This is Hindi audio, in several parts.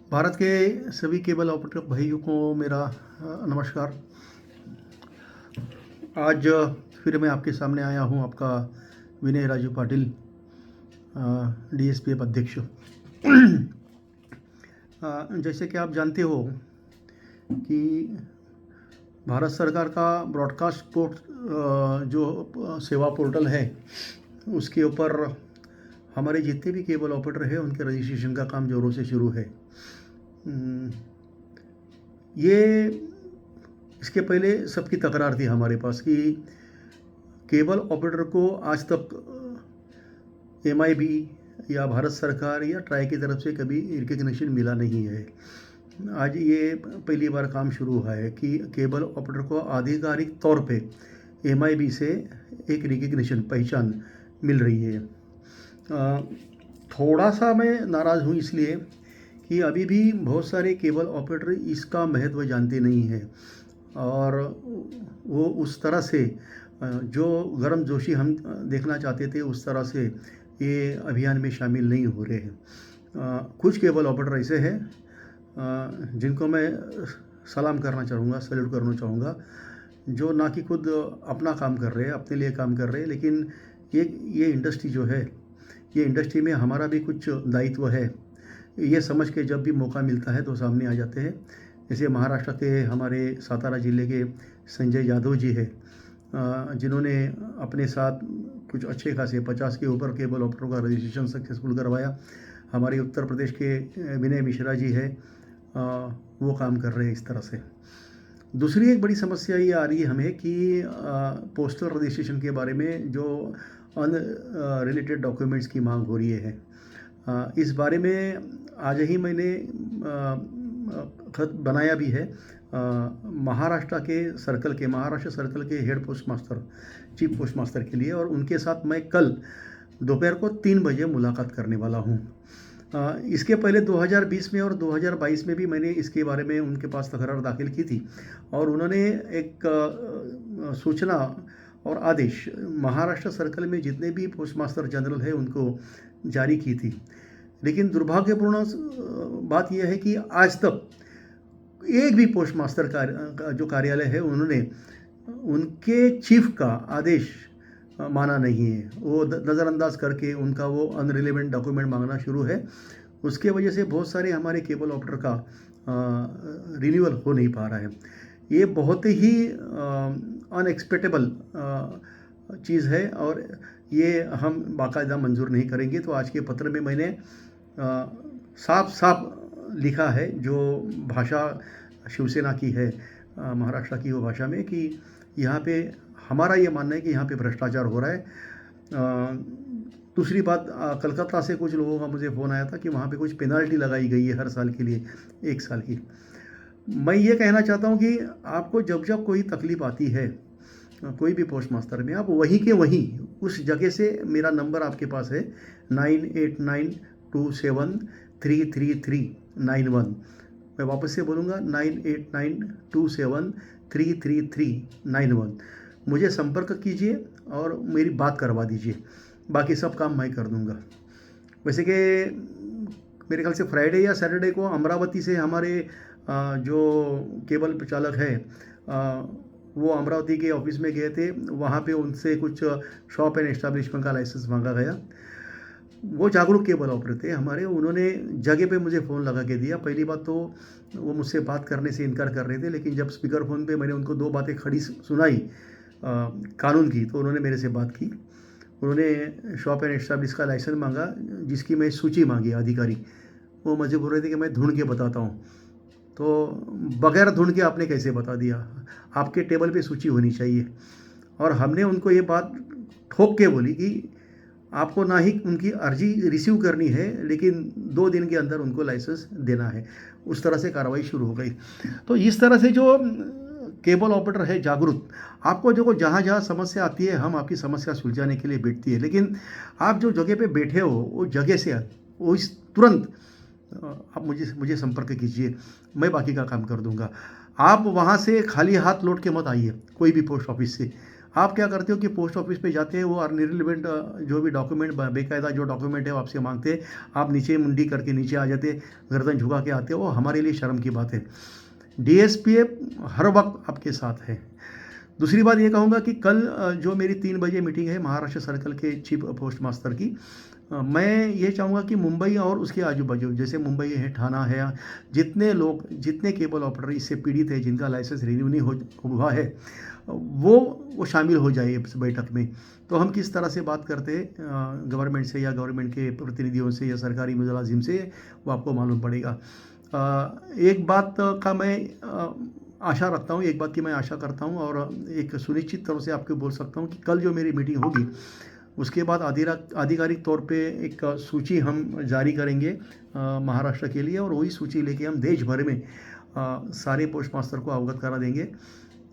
भारत के सभी केबल ऑपरेटर भाइयों को मेरा नमस्कार। आज फिर मैं आपके सामने आया हूँ, आपका विनय राजू पाटिल, डीएसपीएफ अध्यक्ष। जैसे कि आप जानते हो कि भारत सरकार का ब्रॉडकास्ट पोर्ट जो सेवा पोर्टल है, उसके ऊपर हमारे जितने भी केबल ऑपरेटर हैं उनके रजिस्ट्रेशन का काम ज़ोरों से शुरू है। ये इसके पहले सबकी तकरार थी हमारे पास कि केबल ऑपरेटर को आज तक एमआईबी या भारत सरकार या ट्राई की तरफ से कभी रिकग्निशन मिला नहीं है। आज ये पहली बार काम शुरू हुआ है कि केबल ऑपरेटर को आधिकारिक तौर पे एमआईबी से एक रिकग्निशन, पहचान मिल रही है। थोड़ा सा मैं नाराज़ हूँ इसलिए कि अभी भी बहुत सारे केबल ऑपरेटर इसका महत्व जानते नहीं हैं और वो उस तरह से जो गर्मजोशी हम देखना चाहते थे उस तरह से ये अभियान में शामिल नहीं हो रहे हैं। कुछ केबल ऑपरेटर ऐसे हैं जिनको मैं सलाम करना चाहूँगा, सैल्यूट करना चाहूँगा, जो ना कि खुद अपना काम कर रहे हैं, अपने लिए काम कर रहे हैं, लेकिन ये इंडस्ट्री जो है, ये इंडस्ट्री में हमारा भी कुछ दायित्व है, ये समझ के जब भी मौका मिलता है तो सामने आ जाते हैं। जैसे महाराष्ट्र के हमारे सातारा ज़िले के संजय यादव जी है, जिन्होंने अपने साथ कुछ अच्छे खासे 50 के ऊपर केबल ऑपरेटरों का रजिस्ट्रेशन सक्सेसफुल करवाया। हमारे उत्तर प्रदेश के विनय मिश्रा जी है, वो काम कर रहे हैं इस तरह से। दूसरी एक बड़ी समस्या ये आ रही है हमें कि पोस्टल रजिस्ट्रेशन के बारे में जो रिलेटेड डॉक्यूमेंट्स की मांग हो रही है, इस बारे में आज ही मैंने खत बनाया भी है महाराष्ट्र सर्कल के head post master, chief post master के लिए, और उनके साथ मैं कल दोपहर को 3 बजे मुलाकात करने वाला हूँ। इसके पहले 2020 में और 2022 में भी मैंने इसके बारे में उनके पास तकरार दाखिल की थी और उन्होंने एक सूचना और आदेश महाराष्ट्र सर्कल में जितने भी पोस्ट मास्टर जनरल है उनको जारी की थी। लेकिन दुर्भाग्यपूर्ण बात यह है कि आज तक एक भी पोस्ट मास्टर का जो कार्यालय है उन्होंने उनके चीफ का आदेश माना नहीं है। वो नज़रअंदाज करके उनका वो अनरिलेवेंट डॉक्यूमेंट मांगना शुरू है। उसके वजह से बहुत सारे हमारे केबल ऑपरेटर का रिन्यूअल हो नहीं पा रहा है। ये बहुत ही अनएक्सपेक्टेबल चीज़ है और ये हम बाकायदा मंजूर नहीं करेंगे। तो आज के पत्र में मैंने साफ साफ लिखा है, जो भाषा शिवसेना की है, महाराष्ट्र की वो भाषा में, कि यहाँ पे हमारा ये मानना है कि यहाँ पे भ्रष्टाचार हो रहा है। दूसरी बात, कलकत्ता से कुछ लोगों का मुझे फ़ोन आया था कि वहाँ पे कुछ पेनल्टी लगाई गई है हर साल के लिए 1 साल की। मैं ये कहना चाहता हूँ कि आपको जब जब कोई तकलीफ़ आती है कोई भी पोस्ट मास्टर में, आप वहीं के वहीं उस जगह से, मेरा नंबर आपके पास है 9892733391। मैं वापस से बोलूँगा 9892733391। मुझे संपर्क कीजिए और मेरी बात करवा दीजिए, बाकी सब काम मैं कर दूँगा। वैसे कि मेरे ख्याल से फ्राइडे या सैटरडे को अमरावती से हमारे जो केबल प्रचालक है वो अमरावती के ऑफिस में गए थे। वहाँ पे उनसे कुछ शॉप एंड एस्टेब्लिशमेंट का लाइसेंस मांगा गया। वो जागरूक केबल ऑपरेटर थे हमारे, उन्होंने जगह पे मुझे फ़ोन लगा के दिया। पहली बात तो वो मुझसे बात करने से इनकार कर रहे थे, लेकिन जब स्पीकर फ़ोन पे मैंने उनको 2 बातें खड़ी सुनाई कानून की, तो उन्होंने मेरे से बात की। उन्होंने शॉप एंड एस्टेब्लिश का लाइसेंस मांगा, जिसकी मैं सूची मांगी अधिकारी। वो मुझे बोल रहे थे कि मैं ढूंढ के बताता हूँ। तो बगैर ढूंढ के आपने कैसे बता दिया? आपके टेबल पे सूची होनी चाहिए। और हमने उनको ये बात ठोक के बोली कि आपको ना ही उनकी अर्जी रिसीव करनी है, लेकिन 2 दिन के अंदर उनको लाइसेंस देना है। उस तरह से कार्रवाई शुरू हो गई। तो इस तरह से जो केबल ऑपरेटर है जागरूक, आपको जो जहाँ जहाँ समस्या आती है हम आपकी समस्या सुलझाने के लिए बैठती है, लेकिन आप जो जगह पे बैठे हो वो जगह से वो इस तुरंत आप मुझे संपर्क कीजिए, मैं बाकी का काम कर दूंगा। आप वहाँ से खाली हाथ लौट के मत आइए कोई भी पोस्ट ऑफिस से। आप क्या करते हो कि पोस्ट ऑफिस पे जाते हैं, वो अनरिलेवेंट जो भी डॉक्यूमेंट बेकायदा जो डॉक्यूमेंट है वो आपसे मांगते हैं, आप नीचे मुंडी करके नीचे आ जाते, गर्दन झुका के आते हो, वो हमारे लिए शर्म की बात है। डीएसपीएफ हर वक्त आपके साथ है। दूसरी बात ये कहूँगा कि कल जो मेरी 3 बजे मीटिंग है महाराष्ट्र सर्कल के चीफ पोस्ट मास्टर की, मैं ये चाहूँगा कि मुंबई और उसके आजू-बाजू जैसे मुंबई है, ठाणा है, जितने लोग जितने केबल ऑपरेटर इससे पीड़ित है, जिनका लाइसेंस रिन्यू नहीं हो हुआ है, वो शामिल हो जाए इस बैठक में। तो हम किस तरह से बात करते हैं गवर्नमेंट से या गवर्नमेंट के प्रतिनिधियों से या सरकारी मुलाजिम से, वो आपको मालूम पड़ेगा। एक बात का मैं आशा रखता हूँ, एक बात की मैं आशा करता हूँ और एक सुनिश्चित तौर से आपको बोल सकता हूँ कि कल जो मेरी मीटिंग होगी, उसके बाद आधिकारिक तौर पे एक सूची हम जारी करेंगे महाराष्ट्र के लिए, और वही सूची लेके हम देश भर में सारे पोस्ट मास्टर को अवगत करा देंगे।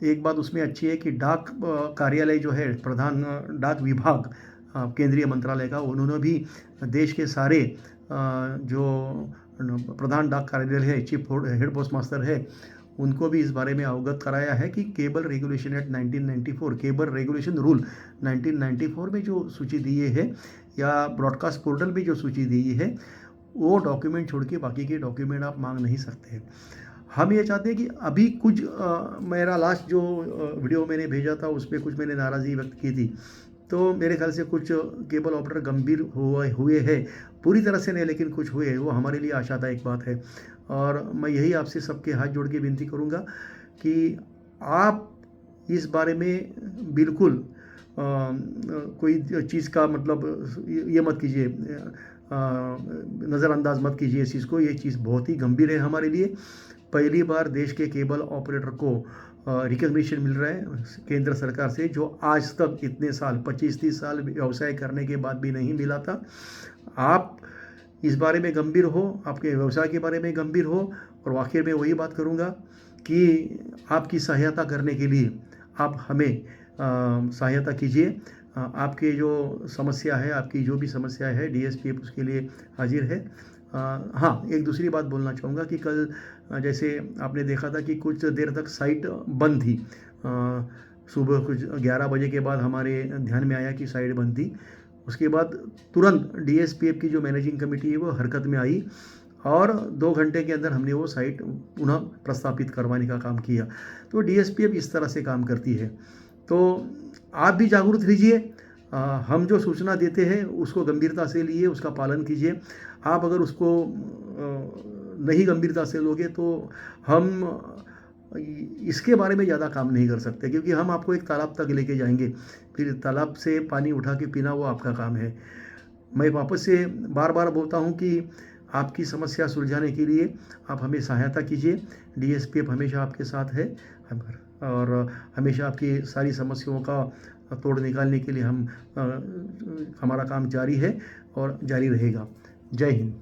एक बात उसमें अच्छी है कि डाक कार्यालय जो है, प्रधान डाक विभाग केंद्रीय मंत्रालय का, उन्होंने भी देश के सारे जो प्रधान डाक कार्यालय है, चीफ हेड पोस्ट मास्टर है, उनको भी इस बारे में अवगत कराया है कि cable regulation act 1994, cable regulation rule 1994 में जो सूची दी है या ब्रॉडकास्ट पोर्टल में जो सूची दी है, वो डॉक्यूमेंट छोड़ के बाकी के डॉक्यूमेंट आप मांग नहीं सकते। हम ये चाहते हैं कि अभी कुछ मेरा लास्ट जो वीडियो मैंने भेजा था उस पर कुछ मैंने नाराज़गी व्यक्त की थी, तो मेरे ख्याल से कुछ केबल ऑपरेटर गंभीर हुए हैं, पूरी तरह से नहीं लेकिन कुछ हुए, वो हमारे लिए आशादायक बात है। और मैं यही आपसे सबके हाथ जोड़ के विनती करूँगा कि आप इस बारे में बिल्कुल कोई चीज़ का मतलब ये मत कीजिए, नज़रअंदाज मत कीजिए इस चीज़ को। ये चीज़ बहुत ही गंभीर है हमारे लिए। पहली बार देश के केबल ऑपरेटर को रिकग्निशन मिल रहा है केंद्र सरकार से, जो आज तक इतने साल 25-30 साल व्यवसाय करने के बाद भी नहीं मिला था। आप इस बारे में गंभीर हो, आपके व्यवसाय के बारे में गंभीर हो, और आखिर में वही बात करूँगा कि आपकी सहायता करने के लिए आप हमें सहायता कीजिए। आपके जो समस्या है, आपकी जो भी समस्या है, डीएसपीएफ उसके लिए हाजिर है। हाँ, एक दूसरी बात बोलना चाहूँगा कि कल जैसे आपने देखा था कि कुछ देर तक साइट बंद थी। सुबह कुछ 11 बजे के बाद हमारे ध्यान में आया कि साइट बंद थी। उसके बाद तुरंत डीएसपीएफ की जो मैनेजिंग कमेटी है वो हरकत में आई और 2 घंटे के अंदर हमने वो साइट पुनः प्रस्थापित करवाने का काम किया। तो डीएसपीएफ इस तरह से काम करती है। तो आप भी जागरूक रहिए, हम जो सूचना देते हैं उसको गंभीरता से लिए, उसका पालन कीजिए। आप अगर उसको नहीं गंभीरता से लोगे तो हम इसके बारे में ज़्यादा काम नहीं कर सकते, क्योंकि हम आपको एक तालाब तक लेके जाएंगे, फिर तालाब से पानी उठा के पीना वो आपका काम है। मैं वापस से बार बार बोलता हूँ कि आपकी समस्या सुलझाने के लिए आप हमें सहायता कीजिए। डीएसपीएफ हमेशा आपके साथ है और हमेशा आपकी सारी समस्याओं का तोड़ निकालने के लिए हमारा काम जारी है और जारी रहेगा। जय हिंद।